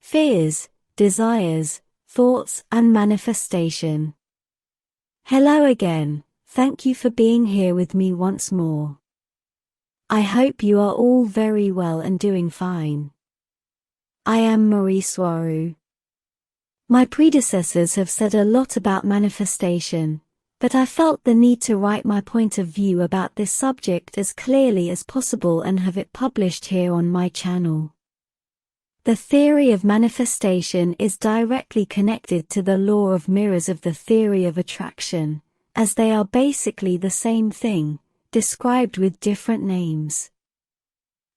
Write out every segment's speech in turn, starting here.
fears, desires, thoughts, and manifestation. Hello again, thank you for being here with me once more. I hope you are all very well and doing fine. I am Mari Swaruu. My predecessors have said a lot about manifestation, but I felt the need to write my point of view about this subject as clearly as possible and have it published here on my channel. The theory of manifestation is directly connected to the law of mirrors of the theory of attraction, as they are basically the same thing, described with different names.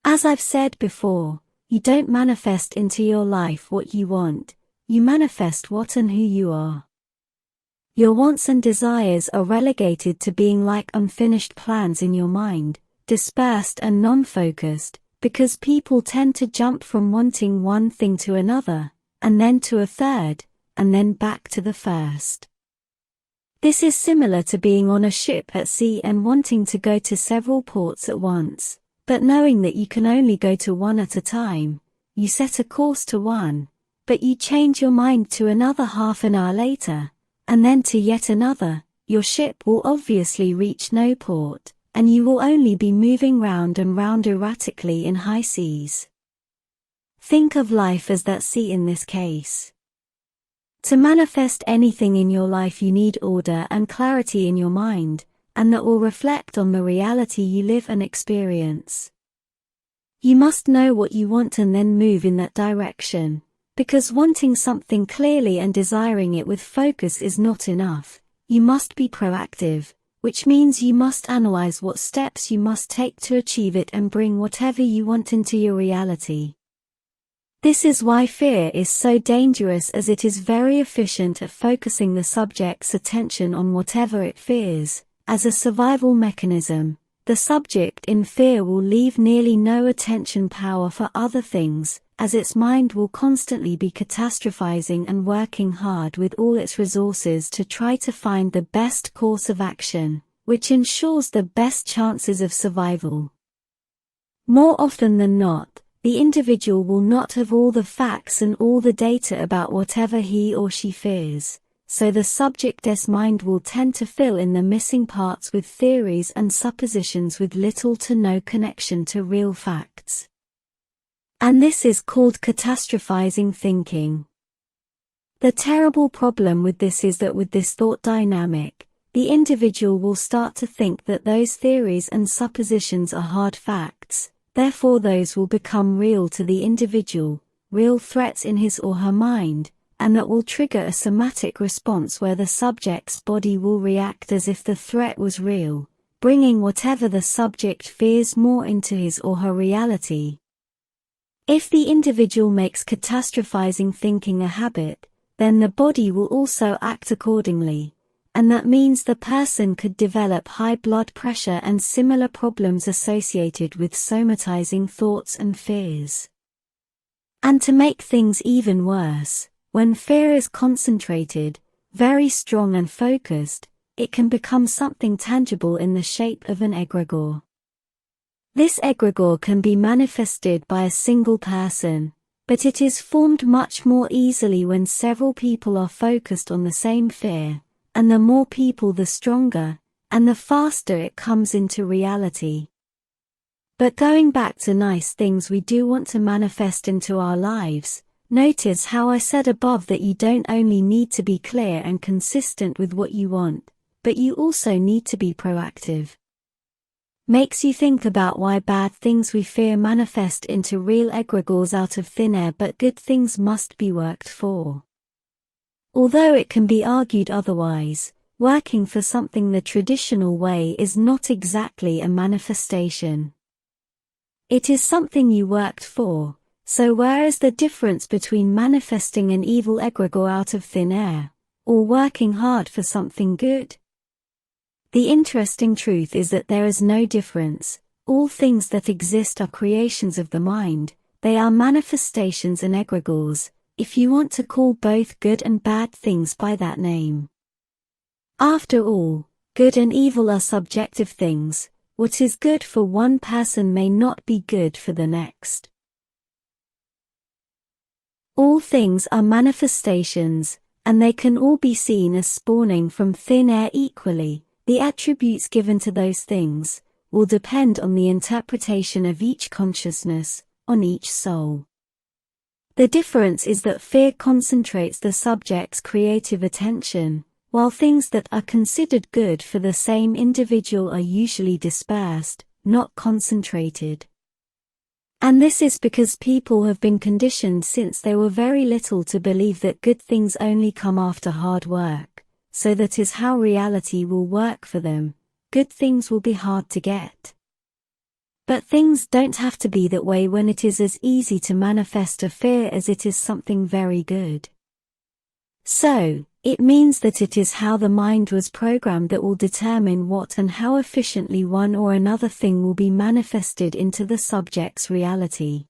As I've said before, you don't manifest into your life what you want, you manifest what and who you are. Your wants and desires are relegated to being like unfinished plans in your mind, dispersed and non-focused, because people tend to jump from wanting one thing to another, and then to a third, and then back to the first. This is similar to being on a ship at sea and wanting to go to several ports at once, but knowing that you can only go to one at a time. You set a course to one, but you change your mind to another half an hour later, and then to yet another. Your ship will obviously reach no port, and you will only be moving round and round erratically in high seas. Think of life as that sea in this case. To manifest anything in your life you need order and clarity in your mind, and that will reflect on the reality you live and experience. You must know what you want and then move in that direction, because wanting something clearly and desiring it with focus is not enough. You must be proactive, which means you must analyze what steps you must take to achieve it and bring whatever you want into your reality. This is why fear is so dangerous, as it is very efficient at focusing the subject's attention on whatever it fears. As a survival mechanism, the subject in fear will leave nearly no attention power for other things, as its mind will constantly be catastrophizing and working hard with all its resources to try to find the best course of action, which ensures the best chances of survival. More often than not, the individual will not have all the facts and all the data about whatever he or she fears, so the subject's mind will tend to fill in the missing parts with theories and suppositions with little to no connection to real facts. And this is called catastrophizing thinking. The terrible problem with this is that with this thought dynamic, the individual will start to think that those theories and suppositions are hard facts, therefore those will become real to the individual, real threats in his or her mind, and that will trigger a somatic response where the subject's body will react as if the threat was real, bringing whatever the subject fears more into his or her reality. If the individual makes catastrophizing thinking a habit, then the body will also act accordingly, and that means the person could develop high blood pressure and similar problems associated with somatizing thoughts and fears. And to make things even worse, when fear is concentrated, very strong and focused, it can become something tangible in the shape of an egregore. This egregore can be manifested by a single person, but it is formed much more easily when several people are focused on the same fear, and the more people the stronger, and the faster it comes into reality. But going back to nice things we do want to manifest into our lives, notice how I said above that you don't only need to be clear and consistent with what you want, but you also need to be proactive. Makes you think about why bad things we fear manifest into real egregores out of thin air, but good things must be worked for. Although it can be argued otherwise, working for something the traditional way is not exactly a manifestation. It is something you worked for, so where is the difference between manifesting an evil egregore out of thin air, or working hard for something good? The interesting truth is that there is no difference. All things that exist are creations of the mind, they are manifestations and egregores, if you want to call both good and bad things by that name. After all, good and evil are subjective things. What is good for one person may not be good for the next. All things are manifestations, and they can all be seen as spawning from thin air equally. The attributes given to those things will depend on the interpretation of each consciousness, on each soul. The difference is that fear concentrates the subject's creative attention, while things that are considered good for the same individual are usually dispersed, not concentrated. And this is because people have been conditioned since they were very little to believe that good things only come after hard work, so that is how reality will work for them. Good things will be hard to get. But things don't have to be that way when it is as easy to manifest a fear as it is something very good. So, it means that it is how the mind was programmed that will determine what and how efficiently one or another thing will be manifested into the subject's reality.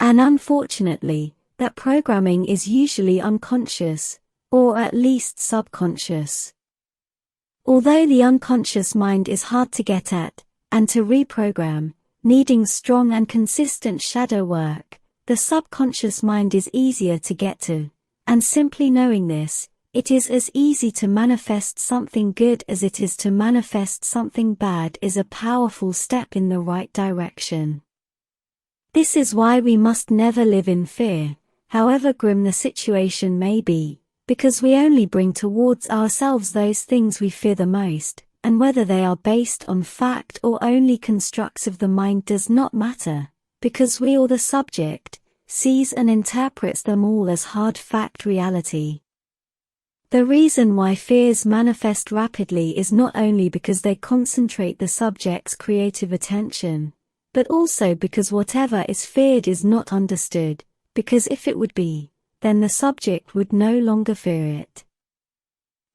And unfortunately, that programming is usually unconscious, or at least subconscious. Although the unconscious mind is hard to get at, and to reprogram, needing strong and consistent shadow work, the subconscious mind is easier to get to. And simply knowing this, it is as easy to manifest something good as it is to manifest something bad is a powerful step in the right direction. This is why we must never live in fear, however grim the situation may be, because we only bring towards ourselves those things we fear the most, and whether they are based on fact or only constructs of the mind does not matter, because we or the subject sees and interprets them all as hard fact reality. The reason why fears manifest rapidly is not only because they concentrate the subject's creative attention, but also because whatever is feared is not understood, because if it would be, then the subject would no longer fear it.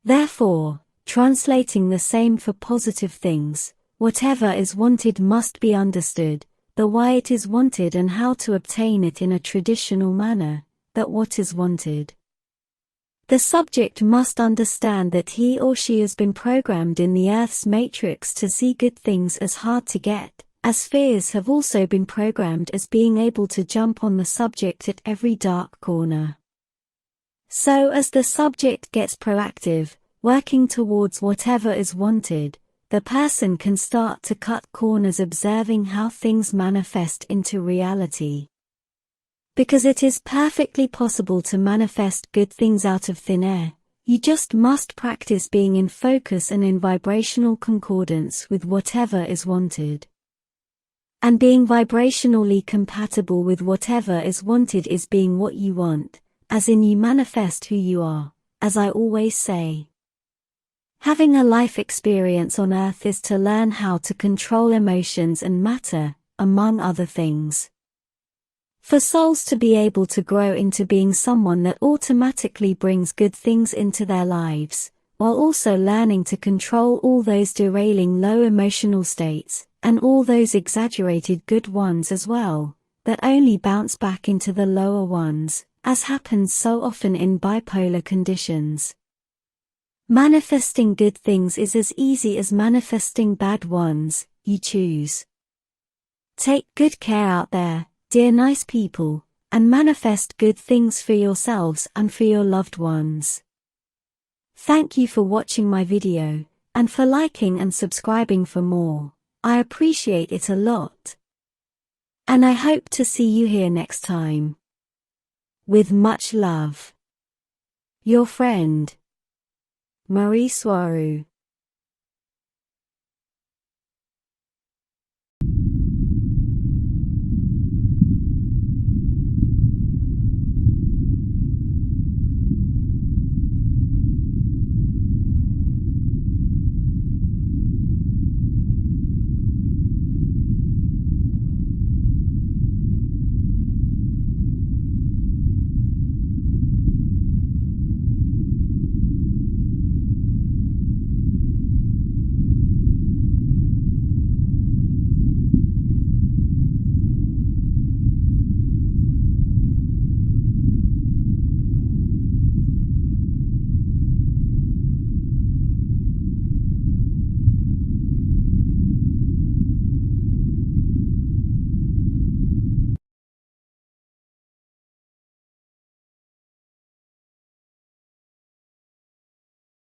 Therefore, translating the same for positive things, whatever is wanted must be understood, the why it is wanted and how to obtain it in a traditional manner, that what is wanted. The subject must understand that he or she has been programmed in the Earth's matrix to see good things as hard to get, as fears have also been programmed as being able to jump on the subject at every dark corner. So as the subject gets proactive, working towards whatever is wanted, the person can start to cut corners observing how things manifest into reality. Because it is perfectly possible to manifest good things out of thin air, you just must practice being in focus and in vibrational concordance with whatever is wanted. And being vibrationally compatible with whatever is wanted is being what you want, as in you manifest who you are, as I always say. Having a life experience on Earth is to learn how to control emotions and matter, among other things. For souls to be able to grow into being someone that automatically brings good things into their lives, while also learning to control all those derailing low emotional states, and all those exaggerated good ones as well, that only bounce back into the lower ones, as happens so often in bipolar conditions. Manifesting good things is as easy as manifesting bad ones, you choose. Take good care out there, dear nice people, and manifest good things for yourselves and for your loved ones. Thank you for watching my video, and for liking and subscribing for more. I appreciate it a lot. And I hope to see you here next time. With much love. Your friend, Mari Swaruu.